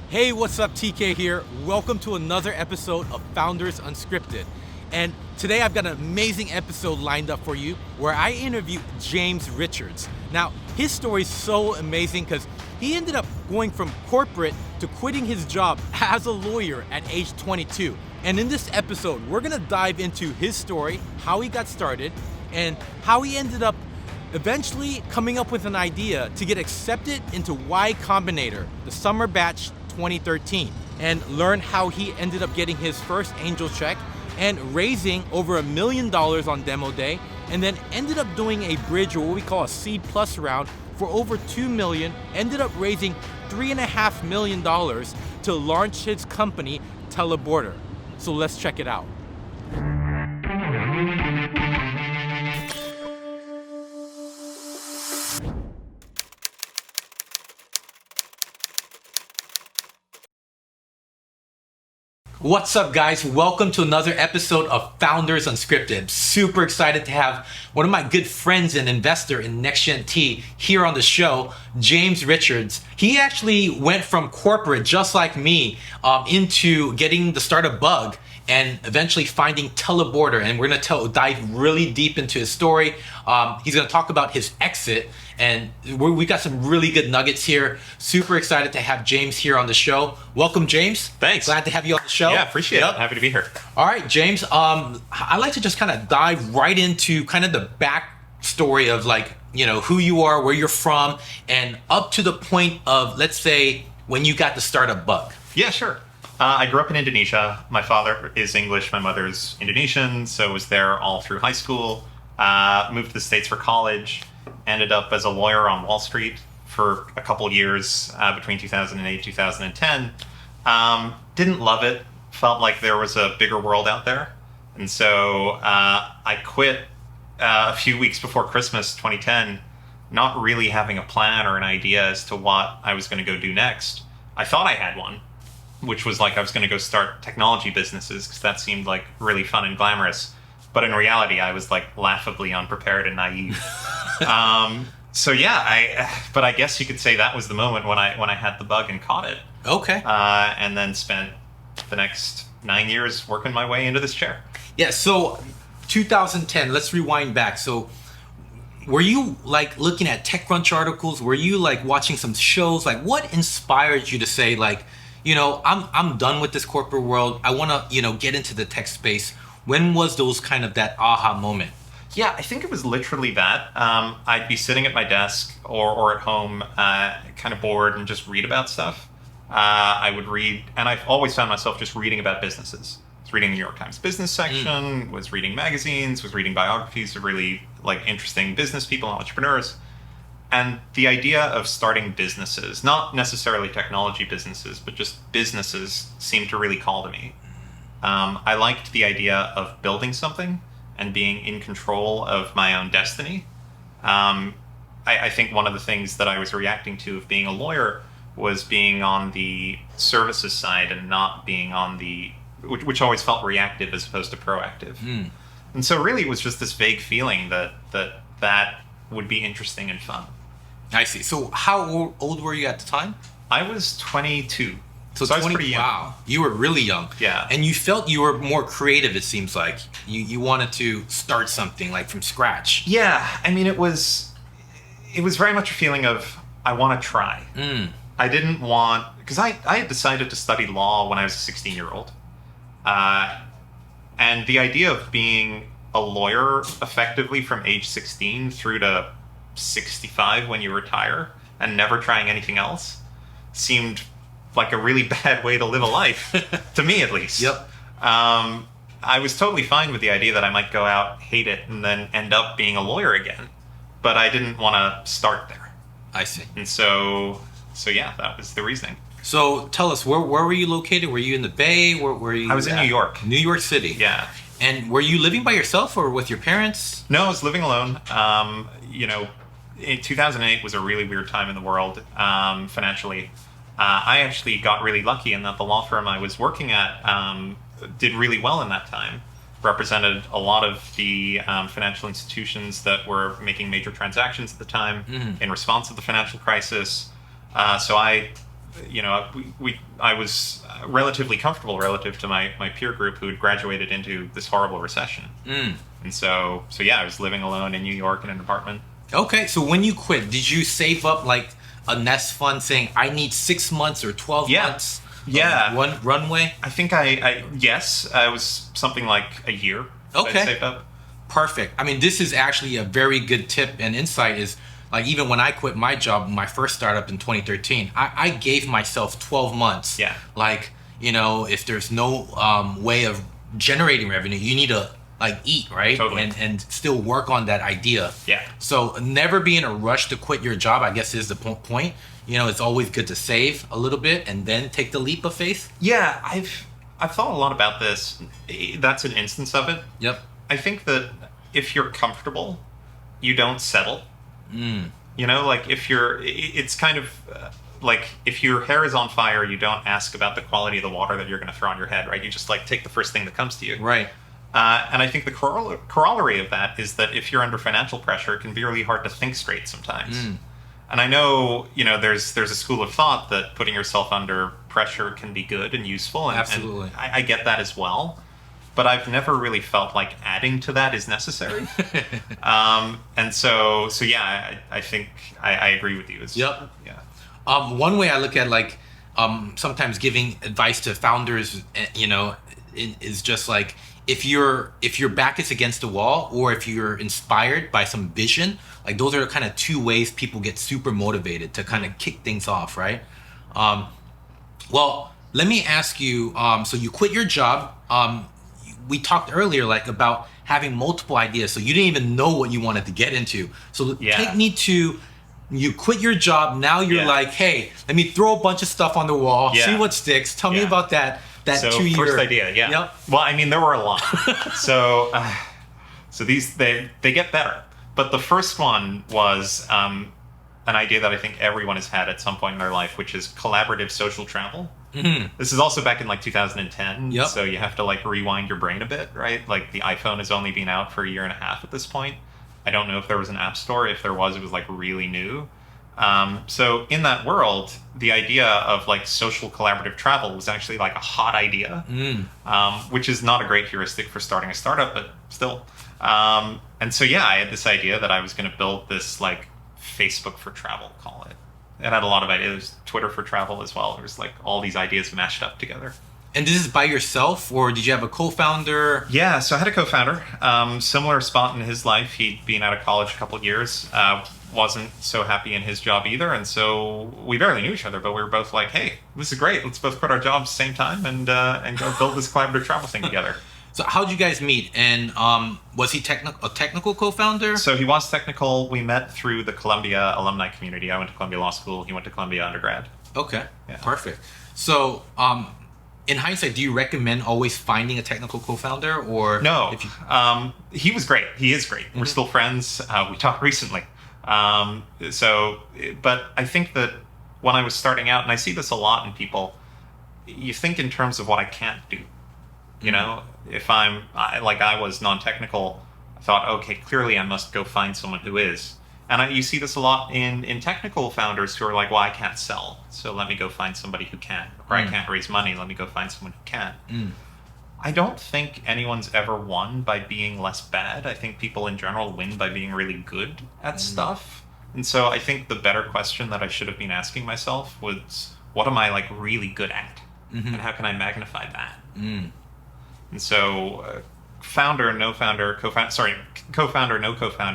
Hey, what's up? TK here. Welcome to another episode of Founders Unscripted. And today I've got an amazing episode lined up for you where I interview James Richards. Now, his story is so amazing because he ended up going from corporate to quitting his job as a lawyer at age 22. And in this episode, we're gonna dive into his story, how he got started, and how he ended up eventually coming up with an idea to get accepted into Y-combinator, the summer batch 2013, and learn how he ended up getting his first angel check and raising over $1 million on demo day, and then ended up doing a bridge, or what we call a seed plus round, for over $2 million, ended up raising $3.5 million to launch his company, Teleborder. So let's check it out. What's up, guys? Welcome to another episode of Founders Unscripted. Super excited to have one of my good friends and investor in NextGen T here on the show, James Richards. He actually went from corporate, just like me, into getting the startup Bug and eventually finding Teleborder. And we're gonna dive really deep into his story. He's gonna talk about his exit, and we got some really good nuggets here. Super excited to have James here on the show. Welcome, James. Thanks. Glad to have you on the show. Yeah, appreciate it. Happy to be here. All right, James. I'd like to just kind of dive right into kind of the backstory of, like, you know, who you are, where you're from, and up to the point of, let's say, when you got the startup Bug. Yeah, sure. I grew up in Indonesia. My father is English. My mother's Indonesian, so was there all through high school. Moved to the States for college. Ended up as a lawyer on Wall Street for a couple years between 2008 2010. Didn't love it. Felt like there was a bigger world out there. And so I quit a few weeks before Christmas 2010, not really having a plan or an idea as to what I was going to go do next. I thought I had one, which was like I was going to go start technology businesses because that seemed like really fun and glamorous. But in reality, I was like laughably unprepared and naive. So yeah, but I guess you could say that was the moment when I had the bug and caught it. Okay. And then spent the next 9 years working my way into this chair. Yeah. So 2010. Let's rewind back. So were you like looking at TechCrunch articles? Were you like watching some shows? Like, what inspired you to say, like, you know, I'm done with this corporate world. I want to, you know, get into the tech space. When was those kind of that aha moment? Yeah, I think it was literally that. I'd be sitting at my desk or at home, kind of bored, and just read about stuff. I would read, and I've always found myself just reading about businesses. I was reading the New York Times business section, was reading magazines, was reading biographies of really like interesting business people and entrepreneurs. And the idea of starting businesses, not necessarily technology businesses, but just businesses, seemed to really call to me. I liked the idea of building something and being in control of my own destiny. I think one of the things that I was reacting to of being a lawyer was being on the services side and not being on the, which always felt reactive as opposed to proactive. And so really it was just this vague feeling that would be interesting and fun. I see. So how old were you at the time? I was 22. So I was pretty young. Wow, you were really young. Yeah. And you felt you were more creative, it seems like. You wanted to start something like from scratch. Yeah, I mean, it was very much a feeling of, I want to try. I didn't want, because I had decided to study law when I was a 16-year-old. And the idea of being a lawyer effectively from age 16 through to 65 when you retire and never trying anything else seemed like a really bad way to live a life, to me at least. Yep. I was totally fine with the idea that I might go out, hate it, and then end up being a lawyer again. But I didn't want to start there. I see. And so yeah, that was the reasoning. So tell us, where were you located? Were you in the Bay? Where were you? I was in New York. New York City. Yeah. And were you living by yourself or with your parents? No, I was living alone. You know, 2008 was a really weird time in the world, financially. I actually got really lucky in that the law firm I was working at did really well in that time. Represented a lot of the financial institutions that were making major transactions at the time in response to the financial crisis. So I I was relatively comfortable relative to my peer group who had graduated into this horrible recession. And so yeah, I was living alone in New York in an apartment. Okay, so when you quit, did you save up like a nest fund saying, I need 6 months or 12 months? One runway? I think yes, it was something like a year. Okay. I saved up. Perfect. I mean, this is actually a very good tip and insight is, like, even when I quit my job, my first startup in 2013, I gave myself 12 months. Yeah. Like, if there's no way of generating revenue, you need to, like, eat, right? Totally. And still work on that idea. Yeah. So never be in a rush to quit your job, I guess, is the point. It's always good to save a little bit and then take the leap of faith. Yeah, I've thought a lot about this. That's an instance of it. Yep. I think that if you're comfortable, you don't settle. Like it's kind of like if your hair is on fire, you don't ask about the quality of the water that you're going to throw on your head, right? You just like take the first thing that comes to you. Right. And I think the corollary of that is that if you're under financial pressure, it can be really hard to think straight sometimes. And I know, there's a school of thought that putting yourself under pressure can be good and useful. And, Absolutely. And I get that as well. But I've never really felt like adding to that is necessary. And so yeah, I think I agree with you. Yep. Yeah. One way I look at, like, sometimes giving advice to founders, is just like, if your back is against the wall, or if you're inspired by some vision, like, those are kind of two ways people get super motivated to kind of kick things off, right? Well, let me ask you, so you quit your job. We talked earlier, like, about having multiple ideas, so you didn't even know what you wanted to get into. So take me to, you quit your job, now you're like, hey, let me throw a bunch of stuff on the wall, see what sticks. Tell me about that so 2 year first idea. Yep. Well, I mean, there were a lot. so these they get better, but the first one was an idea that I think everyone has had at some point in their life, which is collaborative social travel. This is also back in like 2010. Yep. So you have to like rewind your brain a bit, right? Like the iPhone has only been out for a year and a half at this point. I don't know if there was an app store. If there was, it was like really new. So in that world, the idea of like social collaborative travel was actually like a hot idea, which is not a great heuristic for starting a startup, but still. And so yeah, I had this idea that I was going to build this like Facebook for travel, call it. It had a lot of ideas. Twitter for travel as well. There was like all these ideas mashed up together. And this is by yourself, or did you have a co-founder? Yeah, so I had a co-founder. Similar spot in his life. He'd been out of college a couple of years. Wasn't so happy in his job either. And so we barely knew each other, but we were both like, hey, this is great. Let's both quit our jobs at the same time and go build this collaborative travel thing together. So how'd you guys meet? And was he a technical co-founder? So he was technical. We met through the Columbia alumni community. I went to Columbia Law School. He went to Columbia undergrad. Okay, Yeah. Perfect. So in hindsight, do you recommend always finding a technical co-founder, or no? If you... He was great. He is great. We're still friends. We talked recently. But I think that when I was starting out, and I see this a lot in people, you think in terms of what I can't do. You know, if I was non-technical, I thought, okay, clearly I must go find someone who is. And you see this a lot in technical founders who are like, well, I can't sell, so let me go find somebody who can. Or I can't raise money, let me go find someone who can. I don't think anyone's ever won by being less bad. I think people in general win by being really good at stuff. And so I think the better question that I should have been asking myself was, what am I like really good at? And how can I magnify that? And so co-founder, no co-founder,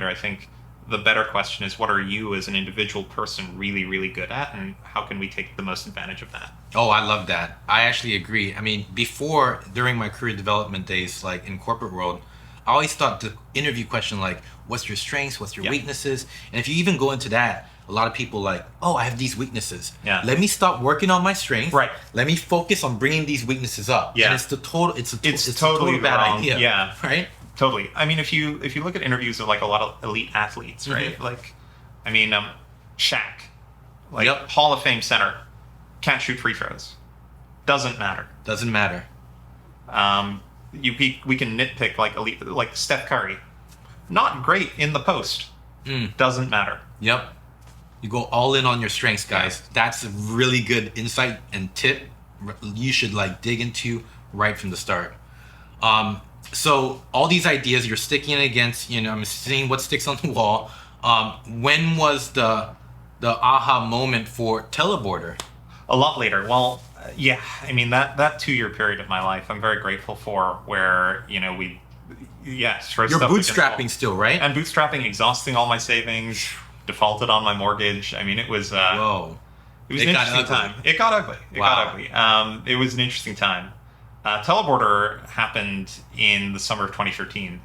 I think the better question is, what are you as an individual person really, really good at, and how can we take the most advantage of that? Oh, I love that. I actually agree. I mean, during my career development days, like in corporate world, I always thought the interview question, like, what's your strengths, what's your weaknesses? And if you even go into that, a lot of people like, oh, I have these weaknesses. Yeah. Let me stop working on my strengths. Right. Let me focus on bringing these weaknesses up. Yeah. And it's totally a total bad wrong. idea. Yeah. Right? Totally. I mean, if you look at interviews of like a lot of elite athletes, right? Like, I mean, Shaq, like Hall of Fame center, can't shoot free throws. Doesn't matter. Doesn't matter. We can nitpick like elite, like Steph Curry, not great in the post. Doesn't matter. Yep. You go all in on your strengths, guys. That's a really good insight and tip you should like dig into right from the start. So all these ideas you're sticking against, you know, I'm seeing what sticks on the wall. When was the aha moment for Teleborder? A lot later. Well, yeah, I mean, that 2-year period of my life, I'm very grateful for, where, you know, you're bootstrapping still, right? And bootstrapping, exhausting all my savings, defaulted on my mortgage. I mean, it was Whoa. It was an interesting time. It got ugly. It got ugly. It was an interesting time. Teleborder happened in the summer of 2013.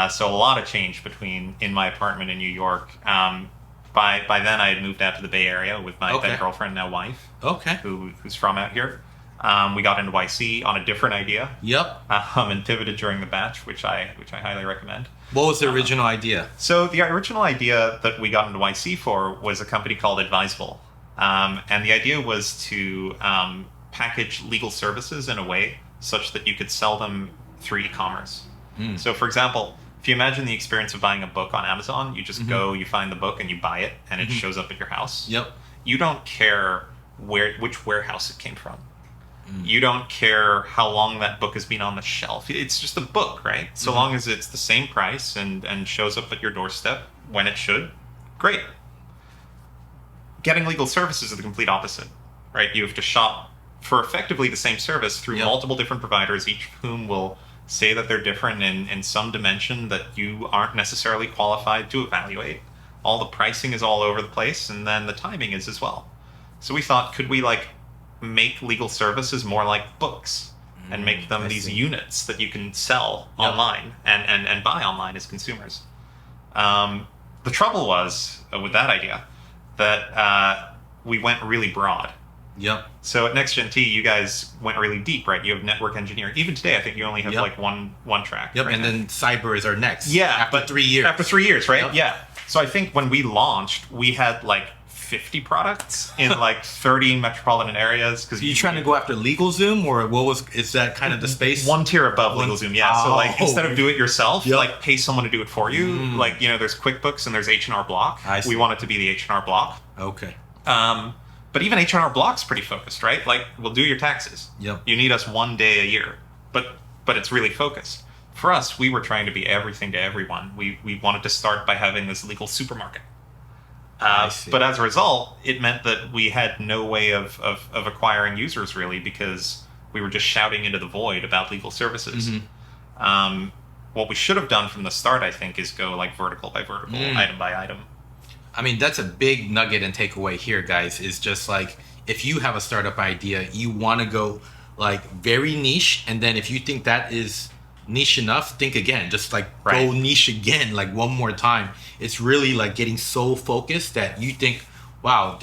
So a lot of change in my apartment in New York. By then, I had moved out to the Bay Area with my then girlfriend, now wife. Okay. Who's from out here. We got into YC on a different idea. Yep. And pivoted during the batch, which I highly recommend. What was the original idea? So the original idea that we got into YC for was a company called Advisable. And the idea was to package legal services in a way such that you could sell them through e-commerce. So, for example, if you imagine the experience of buying a book on Amazon, you just go, you find the book, and you buy it, and it shows up at your house. Yep. You don't care which warehouse it came from. You don't care how long that book has been on the shelf. It's just a book, right? So long as it's the same price and shows up at your doorstep when it should, great. Getting legal services is the complete opposite, right? You have to shop for effectively the same service through multiple different providers, each of whom will say that they're different in some dimension that you aren't necessarily qualified to evaluate. All the pricing is all over the place, and then the timing is as well. So we thought, could we make legal services more like books and make them these units that you can sell online and buy online as consumers? The trouble was with that idea that we went really broad. Yep. So at NextGen-T, you guys went really deep, right? You have network engineering. Even today, I think you only have one track. Yep, right and now. Then cyber is our next. Yeah. After 3 years. After 3 years, right? Yep. Yeah. So I think when we launched, we had 50 products in 30 metropolitan areas. Because you trying to go after LegalZoom, or is that kind of the space? One tier above LegalZoom, yeah. So instead of do it yourself, pay someone to do it for you. There's QuickBooks and there's H&R Block. We want it to be the H&R Block. Okay. But even H&R Block's pretty focused, right? We'll do your taxes. Yep. You need us 1 day a year, but it's really focused. For us, we were trying to be everything to everyone. We wanted to start by having this legal supermarket. But as a result, it meant that we had no way of acquiring users, really, because we were just shouting into the void about legal services. What we should have done from the start, I think, is go vertical by vertical, item by item. I mean, that's a big nugget and takeaway here, guys, is just if you have a startup idea, you want to go very niche, and then if you think that is niche enough, think again, just go niche again, one more time. It's really getting so focused that you think, wow,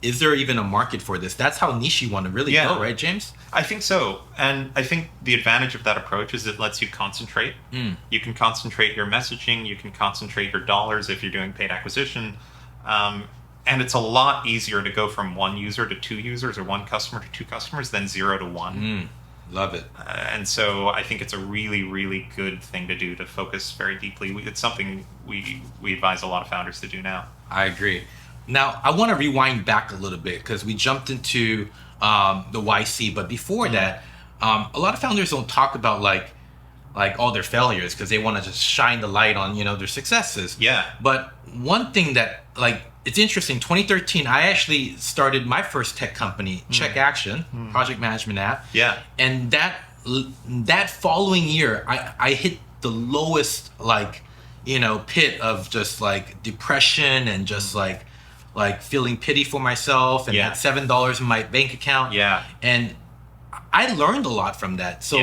is there even a market for this? That's how niche you want to really go, right, James? I think so. And I think the advantage of that approach is it lets you concentrate. You can concentrate your messaging, you can concentrate your dollars if you're doing paid acquisition. And it's a lot easier to go from 1 user to 2 users or 1 customer to 2 customers than 0 to 1. Love it. And so I think it's a really, really good thing to do, to focus very deeply. It's something we advise a lot of founders to do now. I agree. Now, I want to rewind back a little bit because we jumped into the YC. But before that, a lot of founders don't talk about all their failures because they want to just shine the light on, their successes. Yeah. But one thing that it's interesting, 2013, I actually started my first tech company, Check Action, project management app. Yeah. And that following year, I hit the lowest pit of just depression and just feeling pity for myself, and had $7 in my bank account. Yeah. And I learned a lot from that. So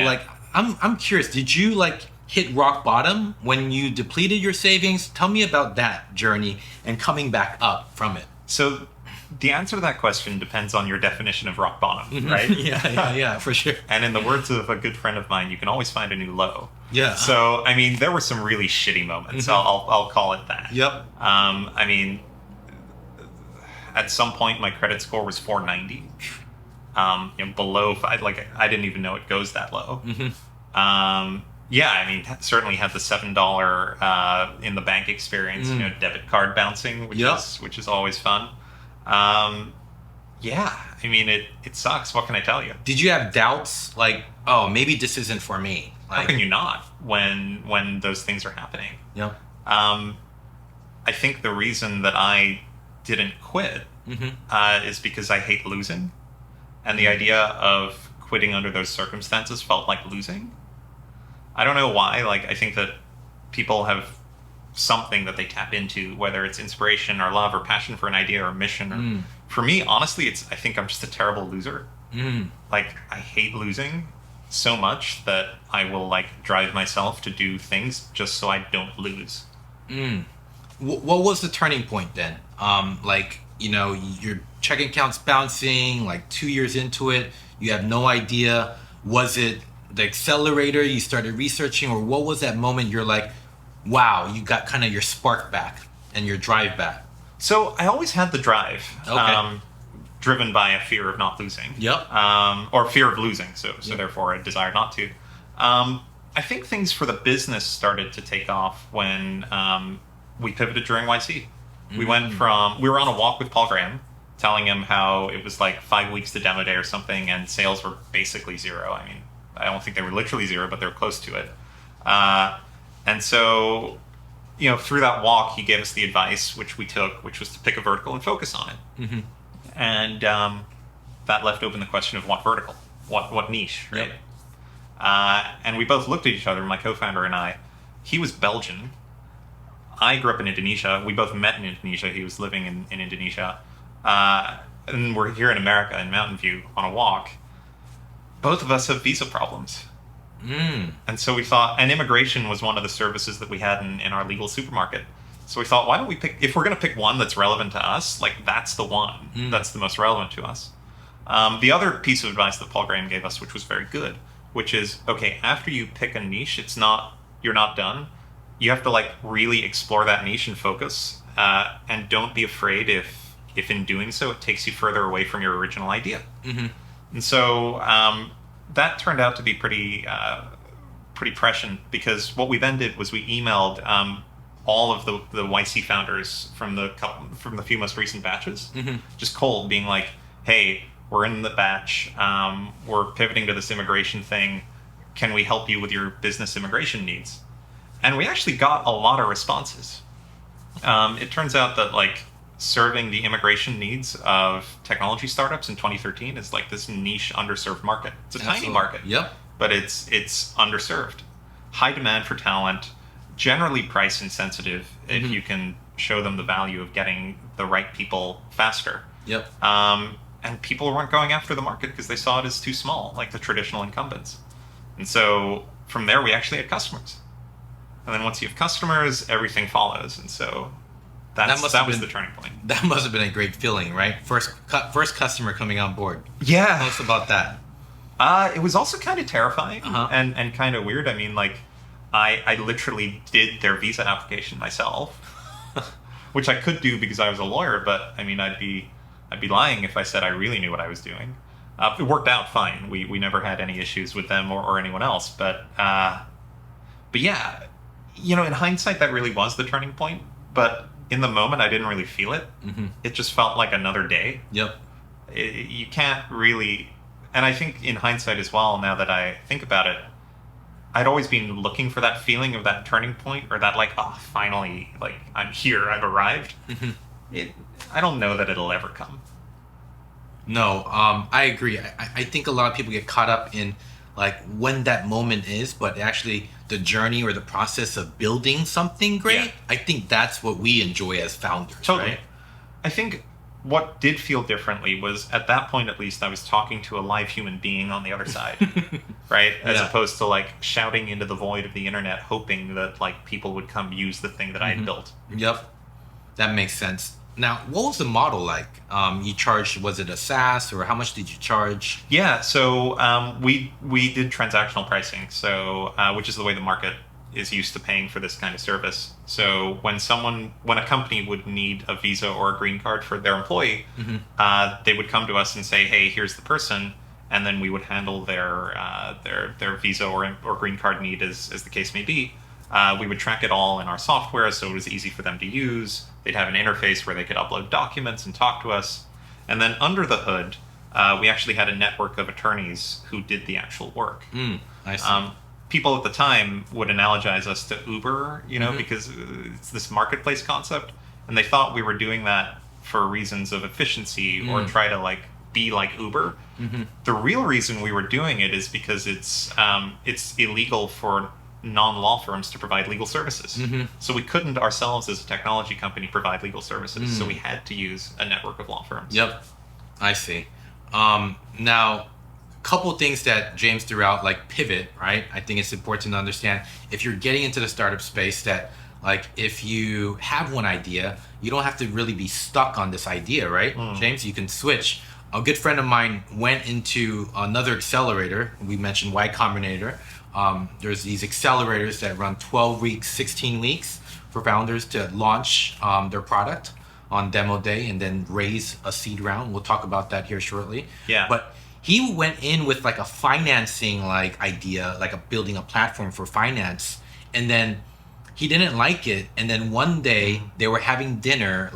I'm curious, did you hit rock bottom when you depleted your savings? Tell me about that journey and coming back up from it. So the answer to that question depends on your definition of rock bottom, right? yeah, for sure. And in the words of a good friend of mine, you can always find a new low. Yeah. So, I mean, there were some really shitty moments. I'll call it that. Yep. I mean, at some point, my credit score was 490. Below 5. I didn't even know it goes that low. Yeah, I mean, certainly had the $7 in the bank experience, debit card bouncing, which is always fun. Yeah, I mean, it sucks. What can I tell you? Did you have doubts like, oh, maybe this isn't for me? How can you not when those things are happening? Yeah. I think the reason that I didn't quit is because I hate losing, and the idea of quitting under those circumstances felt like losing. I don't know why. Like, I think that people have something that they tap into, whether it's inspiration or love or passion for an idea or mission. Or, for me, honestly, I think I'm just a terrible loser. Like, I hate losing so much that I will like drive myself to do things just so I don't lose. What was the turning point then? Like, your checking account's bouncing, like 2 years into it, you have no idea. Was it the accelerator, you started researching, or what was that moment you're like, wow, you got kind of your spark back and your drive back? So I always had the drive, driven by a fear of not losing. Or fear of losing, so therefore a desire not to. I think things for the business started to take off when we pivoted during YC. We were on a walk with Paul Graham, telling him how it was like 5 weeks to demo day or something, and sales were basically zero. I mean, I don't think they were literally zero, but they were close to it. And so, through that walk, he gave us the advice, which we took, which was to pick a vertical and focus on it. And that left open the question of what vertical, what niche, right? And we both looked at each other, my co-founder and I. He was Belgian. I grew up in Indonesia. We both met in Indonesia. He was living in Indonesia. And we're here in America, in Mountain View, on a walk. Both of us have visa problems. And so we thought, and immigration was one of the services that we had in our legal supermarket. So we thought, why don't we pick, if we're going to pick one that's relevant to us, like that's the one that's the most relevant to us. The other piece of advice that Paul Graham gave us, which was very good, which is, okay, after you pick a niche, you're not done. You have to like really explore that niche and focus, and don't be afraid if in doing so, it takes you further away from your original idea. And so that turned out to be pretty prescient, because what we then did was we emailed all of the YC founders from the few most recent batches, just cold, being like, hey, we're in the batch, we're pivoting to this immigration thing, can we help you with your business immigration needs? And we actually got a lot of responses. It turns out that like serving the immigration needs of technology startups in 2013 is like this niche underserved market. It's a tiny market, but it's underserved. High demand for talent, generally price insensitive if you can show them the value of getting the right people faster. And people weren't going after the market because they saw it as too small, like the traditional incumbents. And so from there, we actually had customers. And then once you have customers, everything follows. And so that was the turning point. That must have been a great feeling, right? First customer coming on board. Yeah. Tell us about that. It was also kind of terrifying and kind of weird. I mean, like, I literally did their visa application myself, which I could do because I was a lawyer, but I mean, I'd be lying if I said I really knew what I was doing. It worked out fine. We never had any issues with them or anyone else. But yeah, in hindsight, that really was the turning point. But in the moment, I didn't really feel it. It just felt like another day. You can't really, and I think in hindsight as well, now that I think about it, I'd always been looking for that feeling of that turning point, or that like, oh, finally, like I'm here, I've arrived. I don't know that it'll ever come. No, I agree. I think a lot of people get caught up in like when that moment is, but actually the journey or the process of building something great, I think that's what we enjoy as founders. Totally. Right? I think what did feel differently was, at that point at least, I was talking to a live human being on the other side, right? As opposed to like shouting into the void of the internet, hoping that like people would come use the thing that I had built. That makes sense. Now, what was the model like? You charged, was it a SaaS, or how much did you charge? Yeah, so we did transactional pricing, so which is the way the market is used to paying for this kind of service. So when a company would need a visa or a green card for their employee, they would come to us and say, hey, here's the person, and then we would handle their visa or green card need as the case may be. We would track it all in our software, so it was easy for them to use. They'd have an interface where they could upload documents and talk to us. And then under the hood, we actually had a network of attorneys who did the actual work. I see. People at the time would analogize us to Uber, because it's this marketplace concept, and they thought we were doing that for reasons of efficiency or try to be like Uber. The real reason we were doing it is because it's illegal for non-law firms to provide legal services. So we couldn't ourselves as a technology company provide legal services. So we had to use a network of law firms. Yep, I see. Now, a couple things that James threw out, like pivot, right? I think it's important to understand if you're getting into the startup space that if you have one idea, you don't have to really be stuck on this idea, right? James, you can switch. A good friend of mine went into another accelerator. We mentioned Y-combinator. There's these accelerators that run 12 weeks, 16 weeks for founders to launch their product on demo day and then raise a seed round. We'll talk about that here shortly. Yeah. But he went in with a financing idea, building a platform for finance, and then he didn't like it. And then one day they were having dinner,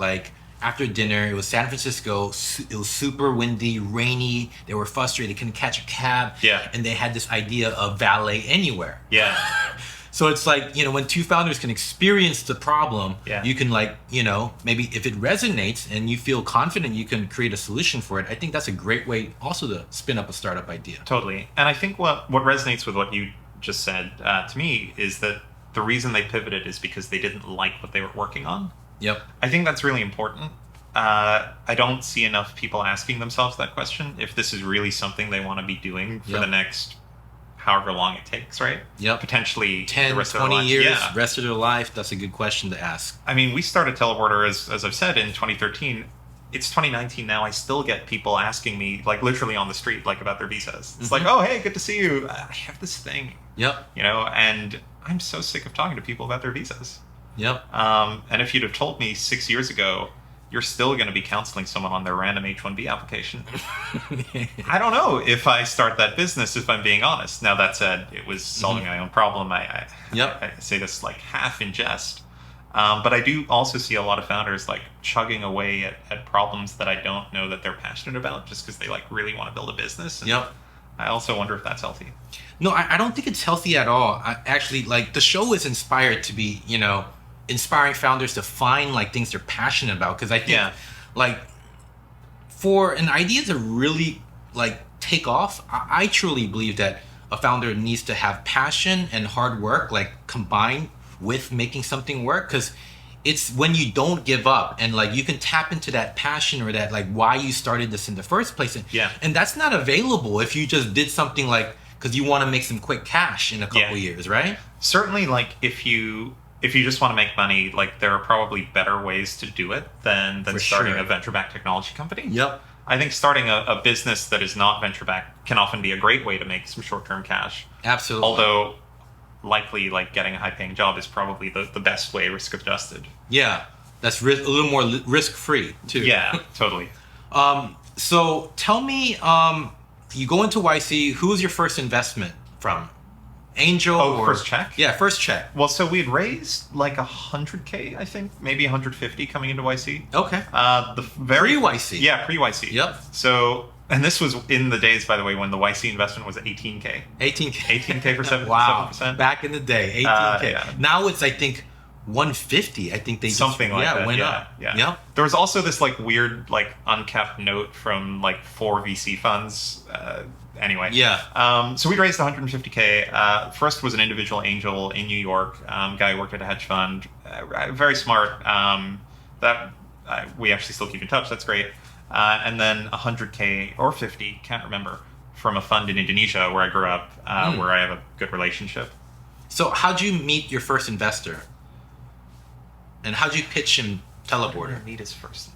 after dinner, it was San Francisco. It was super windy, rainy. They were frustrated, couldn't catch a cab. Yeah. And they had this idea of valet anywhere. Yeah. So it's when two founders can experience the problem, Yeah. you can maybe if it resonates and you feel confident you can create a solution for it. I think that's a great way also to spin up a startup idea. Totally. And I think what resonates with what you just said to me is that the reason they pivoted is because they didn't like what they were working on. Yep. I think that's really important. I don't see enough people asking themselves that question, if this is really something they want to be doing for the next however long it takes, right? Yep. Potentially 10, the rest 20 of their life. years, Yeah. rest of their life. That's a good question to ask. I mean, we started Teleborder, as I've said, in 2013. It's 2019 now. I still get people asking me, literally on the street, about their visas. It's oh, hey, good to see you. I have this thing. Yep. And I'm so sick of talking to people about their visas. Yep. And if you'd have told me 6 years ago, you're still going to be counseling someone on their random H-1B application, I don't know if I start that business, if I'm being honest. Now, that said, it was solving my own problem. I say this half in jest. But I do also see a lot of founders chugging away at problems that I don't know that they're passionate about just because they really want to build a business. And I also wonder if that's healthy. No, I don't think it's healthy at all. I actually, the show is inspired to be, inspiring founders to find things they're passionate about. Because I think for an idea to really take off, I truly believe that a founder needs to have passion and hard work combined with making something work. Because it's when you don't give up and you can tap into that passion or that why you started this in the first place. And that's not available if you just did something because you want to make some quick cash in a couple years, right? Certainly, if you just want to make money, there are probably better ways to do it than starting a venture-backed technology company. Yep. I think starting a business that is not venture-backed can often be a great way to make some short-term cash. Absolutely. Although, likely, getting a high-paying job is probably the best way, risk-adjusted. Yeah, that's a little more risk-free, too. Yeah, totally. So tell me, you go into YC, who was your first investment from? Angel? Oh, first check? Yeah, first check. Well, so we'd raised $100K, I think, maybe 150 coming into YC. Okay. Pre-YC. Yeah, pre-YC. Yep. So, and this was in the days, by the way, when the YC investment was 18K. 18K for 7%. Wow. 7%. Back in the day, 18K. Yeah. Now it's, I think, 150. I think they something like that. Went yeah, up. Yeah. Yep. There was also this weird uncapped note from 4 VC funds. Anyway. Yeah. So we raised 150K. First was an individual angel in New York, guy who worked at a hedge fund, very smart. We actually still keep in touch. That's great. And then 100K or 50, can't remember, from a fund in Indonesia where I grew up, where I have a good relationship. So how'd you meet your first investor? And how'd you pitch him Teleborder? How did I meet his first?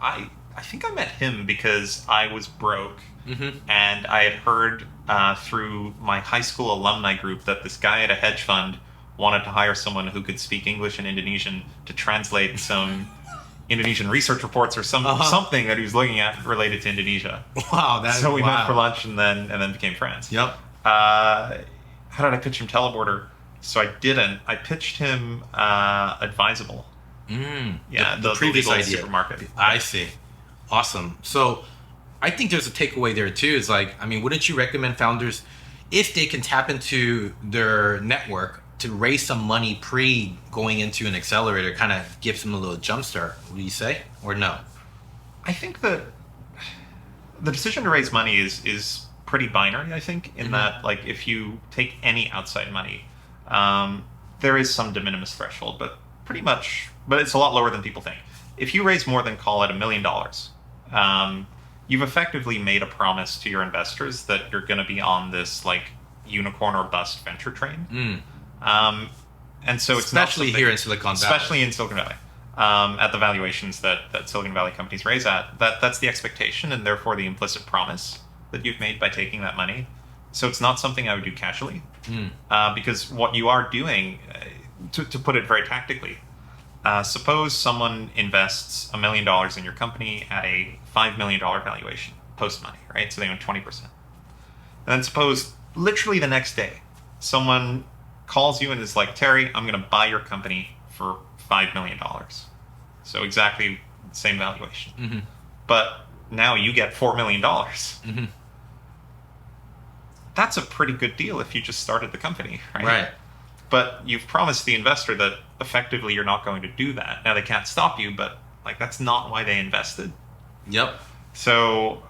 I think I met him because I was broke. Mm-hmm. And I had heard through my high school alumni group that this guy at a hedge fund wanted to hire someone who could speak English and Indonesian to translate some Indonesian research reports or something that he was looking at related to Indonesia. Wow, that's so we met for lunch and then became friends. Yep. How did I pitch him Teleborder? So I didn't. I pitched him Advisable. Yeah, the previous legal idea. supermarket. I see. Awesome. So I think there's a takeaway there too. Is like, I mean, wouldn't you recommend founders, if they can tap into their network to raise some money pre going into an accelerator, kind of gives them a little jump start? Would you say, or no? I think that the decision to raise money is pretty binary. I think in that, like, if you take any outside money, there is some de minimis threshold, but pretty much, but it's a lot lower than people think. If you raise more than, call it $1 million, you've effectively made a promise to your investors that you're going to be on this like unicorn or bust venture train. And so it's especially here in Silicon Valley. Especially in Silicon Valley. At the valuations that Silicon Valley companies raise at, that's the expectation and therefore the implicit promise that you've made by taking that money. So it's not something I would do casually, because what you are doing, to put it very tactically, suppose someone invests $1 million in your company at a $5 million valuation post money, right? So they own 20%. And then suppose literally the next day, someone calls you and is like, Terry, I'm going to buy your company for $5 million. So exactly the same valuation. But now you get $4 million. That's a pretty good deal if you just started the company, right? Right. But you've promised the investor that effectively you're not going to do that. Now they can't stop you, but like that's not why they invested. Yep. So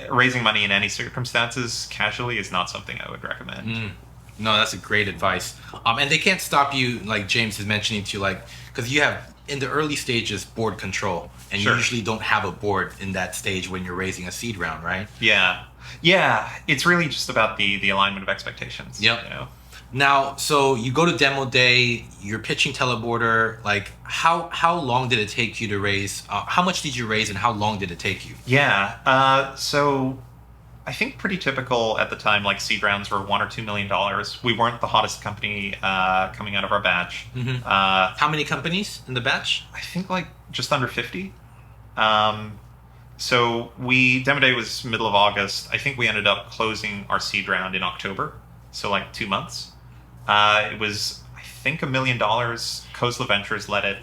raising money in any circumstances casually is not something I would recommend. No, that's a great advice. And they can't stop you, like James is mentioning to you, like, because you have in the early stages board control, and you usually don't have a board in that stage when you're raising a seed round, right? Yeah, it's really just about the alignment of expectations. Yep. You know? Now, so you go to demo day, you're pitching Teleborder. Like, how long did it take you to raise? How much did you raise, and how long did it take you? Yeah, so I think pretty typical at the time, like seed rounds were $1 or $2 million. We weren't the hottest company coming out of our batch. How many companies in the batch? I think like just under 50. So demo day was middle of August. I think we ended up closing our seed round in October. So like 2 months. It was, I think, $1 million. Khosla Ventures led it.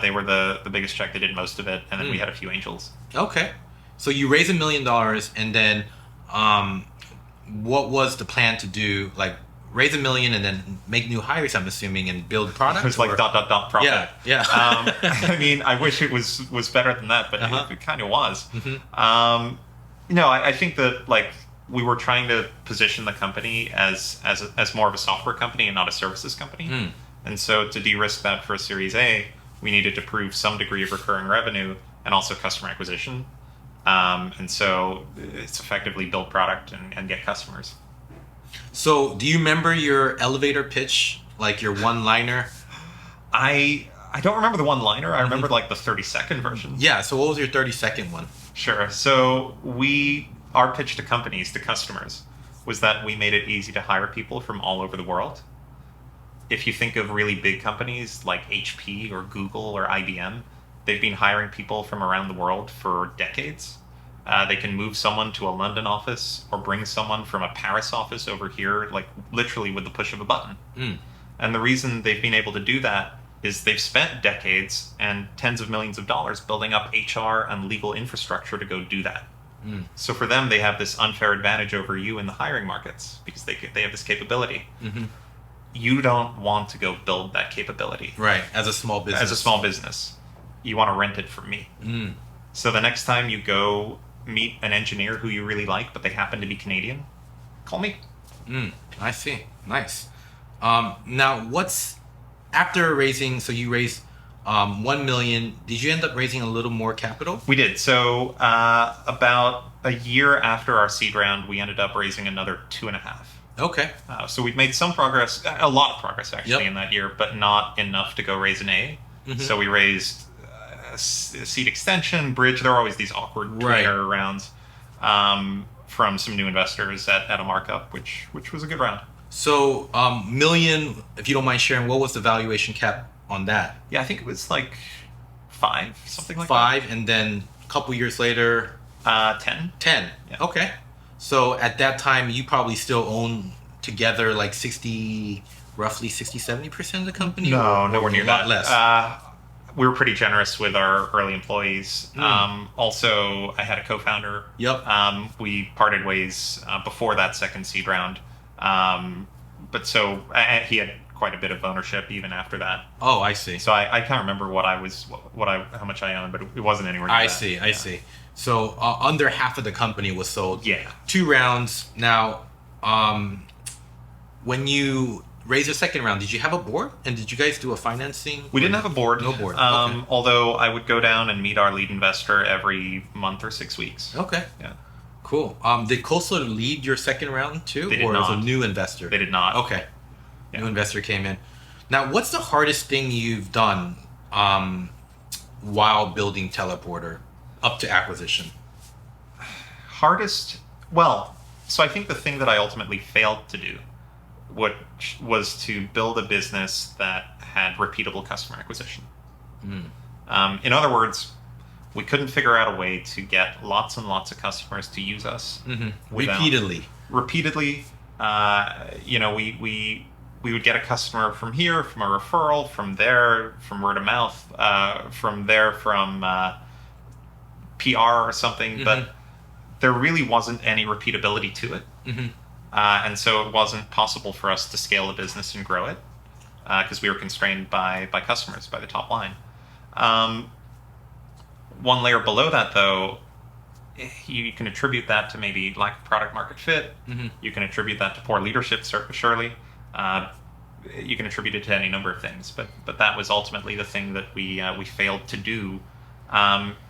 They were the biggest check. They did most of it. And then we had a few angels. Okay. So you raise $1 million, and then what was the plan to do? Like raise $1 million and then make new hires, I'm assuming, and build product? It was like ... profit. Yeah. I mean, I wish it was better than that, but it kind of was. I think that like we were trying to position the company as more of a software company and not a services company. And so to de-risk that for a Series A, we needed to prove some degree of recurring revenue and also customer acquisition. And so it's effectively build product and get customers. So do you remember your elevator pitch, like your one-liner? I don't remember the one-liner. I remember like the 30-second version. Yeah, so what was your 30-second one? Sure. So our pitch to companies, to customers, was that we made it easy to hire people from all over the world. If you think of really big companies like HP or Google or IBM, they've been hiring people from around the world for decades. They can move someone to a London office or bring someone from a Paris office over here, like literally with the push of a button. And the reason they've been able to do that is they've spent decades and tens of millions of dollars building up HR and legal infrastructure to go do that. So for them, they have this unfair advantage over you in the hiring markets because they have this capability. You don't want to go build that capability. Right, as a small business. You want to rent it from me. So the next time you go meet an engineer who you really like, but they happen to be Canadian, call me. I see. Nice. Now, after raising, so you raised 1 million, did you end up raising a little more capital? We did. So about a year after our seed round, we ended up raising another 2.5. Okay. So we've made some progress, a lot of progress actually in that year, but not enough to go raise an A. So we raised a seed extension, bridge. There are always these awkward rounds from some new investors at a markup, which was a good round. So million, if you don't mind sharing, what was the valuation cap on that? Yeah, I think it was like 5, something like 5, and then a couple years later, that. 10. 10. Yeah. Okay. So at that time, you probably still own together like roughly 60-70% of the company? No, or nowhere near a lot that. less? We were pretty generous with our early employees. Also, I had a co-founder. Yep. We parted ways before that second seed round. But so he had quite a bit of ownership even after that. Oh, I see. So I can't remember how much I owned, but it wasn't anywhere near that. I see. So under half of the company was sold. Yeah. 2 rounds. Now, when you raised a second round, did you have a board? And did you guys do a financing? We didn't have a board. No board. Okay. Although I would go down and meet our lead investor every month or 6 weeks. Okay. Yeah. Cool. Did Coastal lead your second round too? They did or not. was a new investor? They did not. Okay. Yeah. New investor came in. Now, what's the hardest thing you've done while building Teleborder up to acquisition? Hardest? Well, so I think the thing that I ultimately failed to do was to build a business that had repeatable customer acquisition. In other words, we couldn't figure out a way to get lots and lots of customers to use us Repeatedly. Repeatedly. We would get a customer from here, from a referral, from there, from word of mouth, from PR or something, but there really wasn't any repeatability to it. And so it wasn't possible for us to scale the business and grow it because we were constrained by customers, by the top line. One layer below that, though, you can attribute that to maybe lack of product market fit. You can attribute that to poor leadership, surely. You can attribute it to any number of things, but that was ultimately the thing that we failed to do.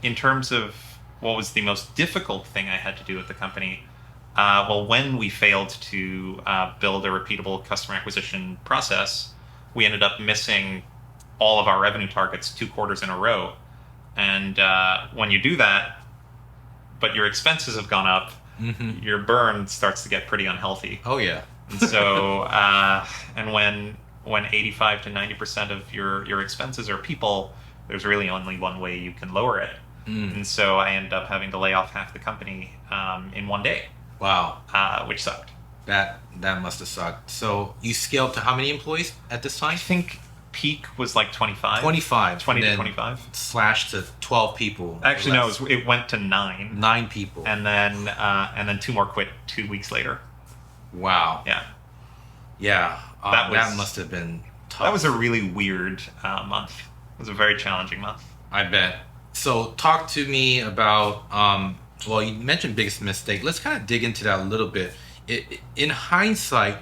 In terms of what was the most difficult thing I had to do at the company, when we failed to build a repeatable customer acquisition process, we ended up missing all of our revenue targets 2 quarters in a row. And when you do that, but your expenses have gone up, your burn starts to get pretty unhealthy. Oh, yeah. And so, and when 85 to 90% of your expenses are people, there's really only one way you can lower it. And so I ended up having to lay off half the company in 1 day. Wow. Which sucked. That must have sucked. So you scaled to how many employees at this time? I think peak was like 25. 25. 20 to 25. Slashed to 12 people. Actually, no, it went to 9. 9 people. And then 2 more quit 2 weeks later. Wow. Yeah. Yeah. That must have been tough. That was a really weird month. It was a very challenging month. I bet. So talk to me about, you mentioned biggest mistake. Let's kind of dig into that a little bit. In hindsight,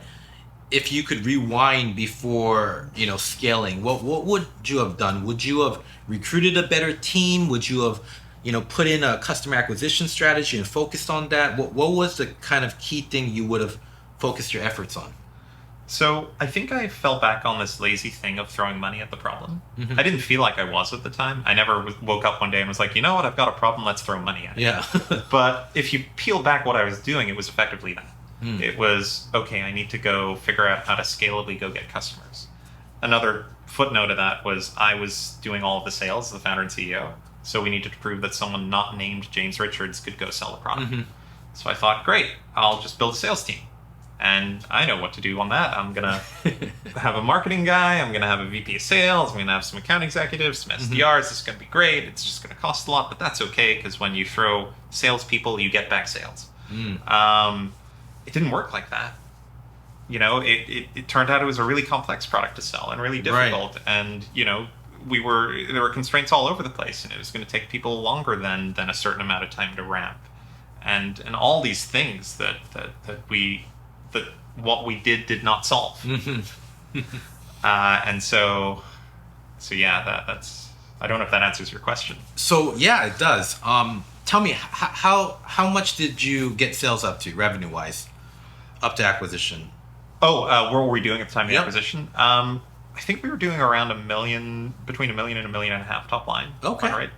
if you could rewind before, scaling, what would you have done? Would you have recruited a better team? Would you have, put in a customer acquisition strategy and focused on that? What was the kind of key thing you would have focused your efforts on? So I think I fell back on this lazy thing of throwing money at the problem. I didn't feel like I was at the time. I never woke up one day and was like, you know what, I've got a problem, let's throw money at it. Yeah. But if you peel back what I was doing, it was effectively that. It was, okay, I need to go figure out how to scalably go get customers. Another footnote of that was I was doing all of the sales, the founder and CEO. So we needed to prove that someone not named James Richards could go sell the product. So I thought, great, I'll just build a sales team. And I know what to do on that. I'm going to have a marketing guy. I'm going to have a VP of sales. I'm going to have some account executives, some SDRs. This is going to be great. It's just going to cost a lot, but that's okay because when you throw salespeople, you get back sales. It didn't work like that. It turned out it was a really complex product to sell and really difficult. Right. And, there were constraints all over the place, and it was going to take people longer than a certain amount of time to ramp. And all these things that what we did not solve. And so yeah, that's I don't know if that answers your question. So yeah, it does. Tell me how much did you get sales up to revenue wise, up to acquisition? What were we doing at the time of the acquisition? I think we were doing around between $1 million and $1.5 million top line. Okay, right?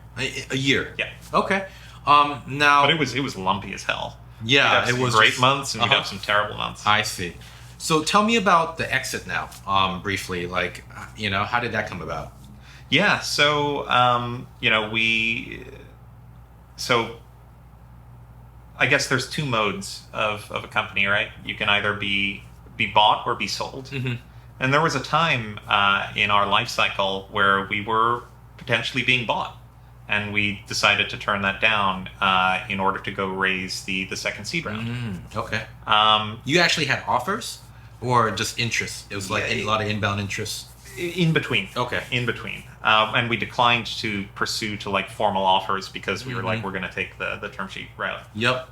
A year. Yeah. Okay. Now, but it was lumpy as hell. Yeah, it was great months, and we'd have some terrible months. I see. So tell me about the exit now, briefly. How did that come about? Yeah. So so I guess there's two modes of a company, right? You can either be bought or be sold. Mm-hmm. And there was a time in our life cycle where we were potentially being bought, and we decided to turn that down in order to go raise the second seed round. Okay. You actually had offers, or just interest? It was like a lot of inbound interest. In between. Okay. In between. And we declined to pursue to like formal offers because we were like, we're going to take the term sheet route. Yep.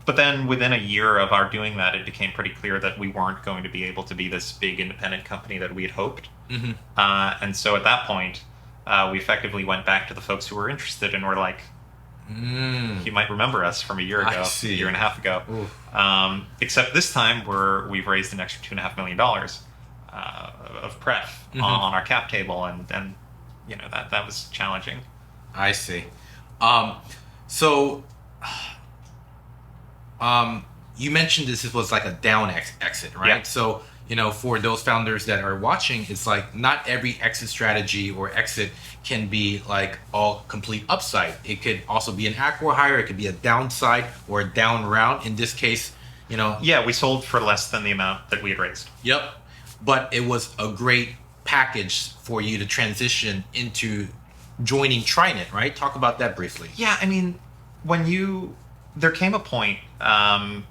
But then within a year of our doing that, it became pretty clear that we weren't going to be able to be this big independent company that we had hoped. Mm-hmm. And so at that point, we effectively went back to the folks who were interested and were like, you might remember us from a year ago, a year and a half ago. Except this time we've raised an extra $2.5 million of pref on our cap table, and that was challenging. I see. So you mentioned this was like a down exit, right? Yeah. So for those founders that are watching, it's like not every exit strategy or exit can be like all complete upside. It could also be an acqui-hire. It could be a downside or a down round. In this case, Yeah, we sold for less than the amount that we had raised. Yep. But it was a great package for you to transition into joining TriNet, right? Talk about that briefly. Yeah, I mean, there came a point, after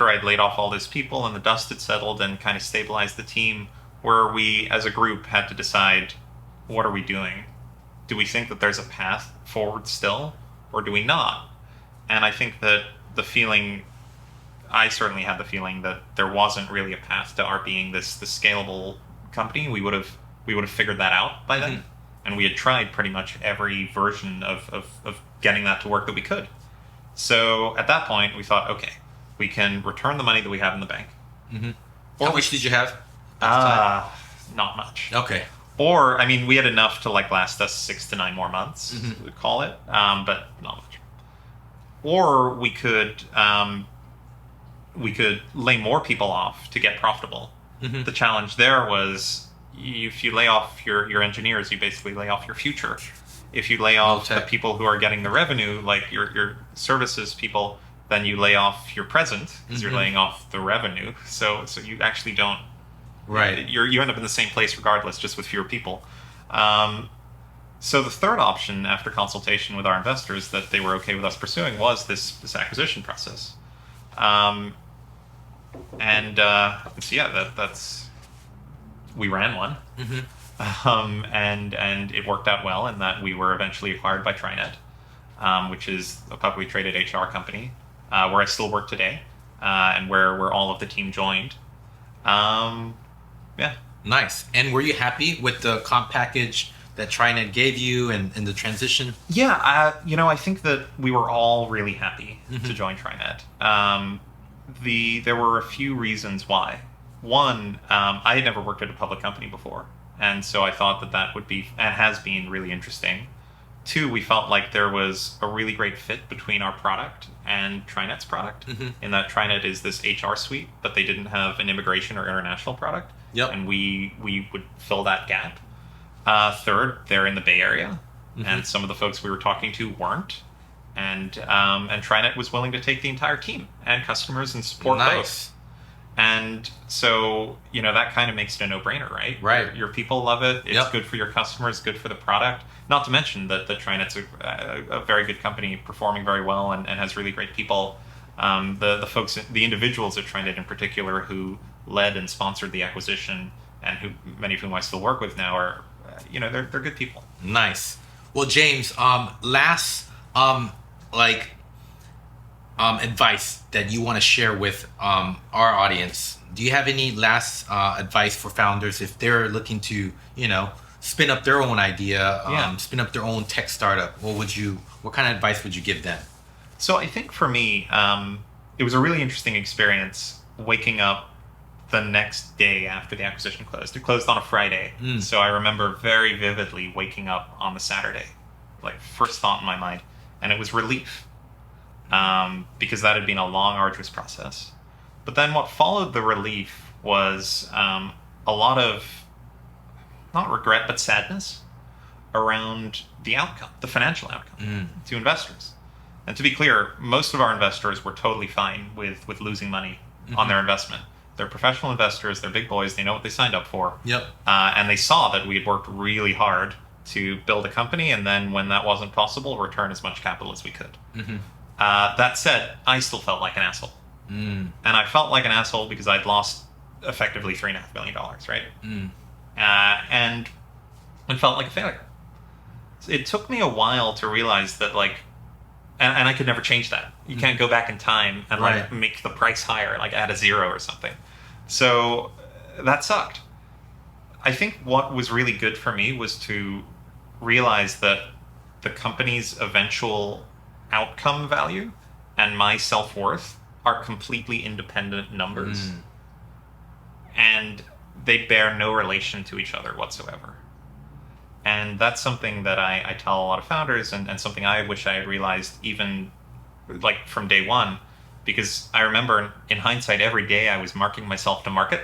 I'd laid off all those people and the dust had settled and kind of stabilized the team, where we as a group had to decide, what are we doing? Do we think that there's a path forward still, or do we not? And I think that I certainly had the feeling that there wasn't really a path to our being this scalable company. We would have figured that out by then, and we had tried pretty much every version of getting that to work that we could. So at that point, we thought, okay, we can return the money that we have in the bank. How much did you have? Not much. Okay. Or, I mean, we had enough to last us 6 to 9 more months, we'd call it, but not much. Or we could lay more people off to get profitable. The challenge there was, if you lay off your engineers, you basically lay off your future. If you lay off the people who are getting the revenue, like your services people, then you lay off your present because you're laying off the revenue. So you actually don't. Right. You end up in the same place regardless, just with fewer people. So the third option, after consultation with our investors, that they were okay with us pursuing, was this acquisition process. We ran one. And it worked out well in that we were eventually acquired by TriNet, which is a publicly traded HR company, where I still work today, and where all of the team joined. Yeah. Nice. And were you happy with the comp package that TriNet gave you and the transition? Yeah, I think that we were all really happy to join TriNet. There were a few reasons why. One, I had never worked at a public company before, and so I thought that would be, and has been, really interesting. Two, we felt like there was a really great fit between our product and TriNet's product, in that TriNet is this HR suite, but they didn't have an immigration or international product. Yep. And we would fill that gap. Third, they're in the Bay Area, and some of the folks we were talking to weren't. And TriNet was willing to take the entire team and customers and support both. And so, that kind of makes it a no-brainer, right? Right. Your people love it. It's good for your customers, good for the product. Not to mention that TriNet's a very good company, performing very well, and has really great people. The folks, the individuals at TriNet in particular, who led and sponsored the acquisition, and many of whom I still work with now, are, they're good people. Nice. Well, James, last advice that you want to share with our audience. Do you have any last advice for founders if they're looking to, spin up their own idea, spin up their own tech startup? What kind of advice would you give them? So I think for me, it was a really interesting experience waking up the next day after the acquisition closed. It closed on a Friday. So I remember very vividly waking up on the Saturday, first thought in my mind, and it was relief. Because that had been a long, arduous process. But then what followed the relief was a lot of not regret, but sadness around the outcome, the financial outcome to investors. And to be clear, most of our investors were totally fine with losing money on their investment. They're professional investors, they're big boys, they know what they signed up for. Yep. And they saw that we had worked really hard to build a company, and then when that wasn't possible, return as much capital as we could. That said, I still felt like an asshole. And I felt like an asshole because I'd lost effectively $3.5 million, right? And it felt like a failure. It took me a while to realize that, like, and I could never change that. You can't go back in time and like make the price higher, like add a zero or something. So that sucked. I think what was really good for me was to realize that the company's eventual outcome value and my self-worth are completely independent numbers. And they bear no relation to each other whatsoever. And that's something that I tell a lot of founders, and something I wish I had realized even like from day one, because I remember in hindsight, every day I was marking myself to market.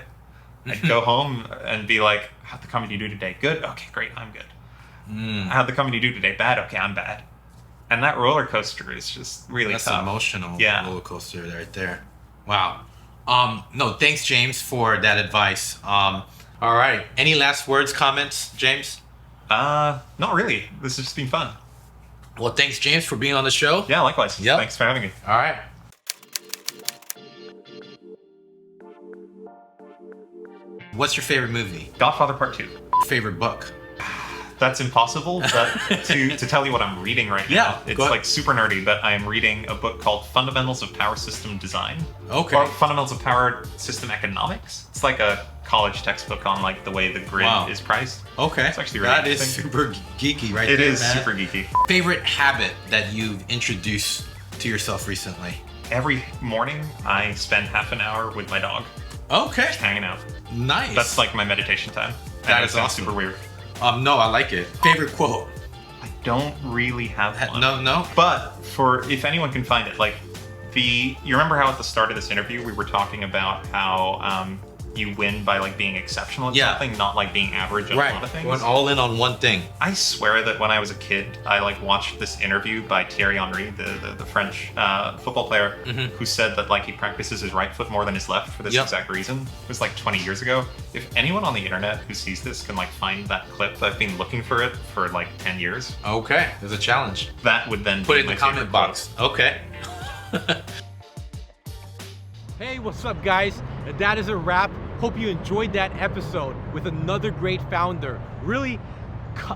I'd go home and be like, how'd the company do today? Good? Okay, great, I'm good. How'd the company do today? Bad? Okay, I'm bad. And that roller coaster is just really tough. That's an emotional roller coaster right there. Wow. No, thanks, James, for that advice. All right. Any last words, comments, James? Not really. This has just been fun. Well, thanks, James, for being on the show. Yeah, likewise. Yep. Thanks for having me. All right. What's your favorite movie? Godfather Part 2. Favorite book? That's impossible, but to tell you what I'm reading right now, it's like super nerdy, but I am reading a book called Fundamentals of Power System Design. Okay. Or Fundamentals of Power System Economics. It's like a college textbook on like the way the grid is priced. Okay. It's actually really interesting. Super geeky right there, It is man. super geeky. Favorite habit that you've introduced to yourself recently? Every morning, I spend half an hour with my dog. Okay. Just hanging out. Nice. That's like my meditation time. That is awesome. Super weird. No, I like it. Favorite quote? I don't really have one. No. But if anyone can find it, like you remember how at the start of this interview we were talking about how you win by like being exceptional at something, not like being average at a lot of things. Going all in on one thing. I swear that when I was a kid, I like watched this interview by Thierry Henry, the French football player, who said that like he practices his right foot more than his left for this exact reason. It was like 20 years ago. If anyone on the internet who sees this can like find that clip, I've been looking for it for like 10 years. Okay, there's a challenge. That would then put be it in my the comment box. quote. Okay. Hey, what's up, guys? That is a wrap. Hope you enjoyed that episode with another great founder, really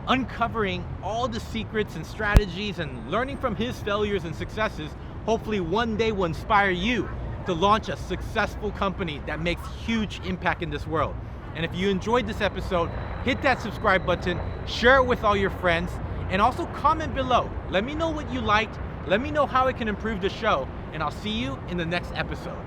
uncovering all the secrets and strategies and learning from his failures and successes. Hopefully one day will inspire you to launch a successful company that makes huge impact in this world. And if you enjoyed this episode, hit that subscribe button, share it with all your friends, and also comment below. Let me know what you liked. Let me know how it can improve the show, and I'll see you in the next episode.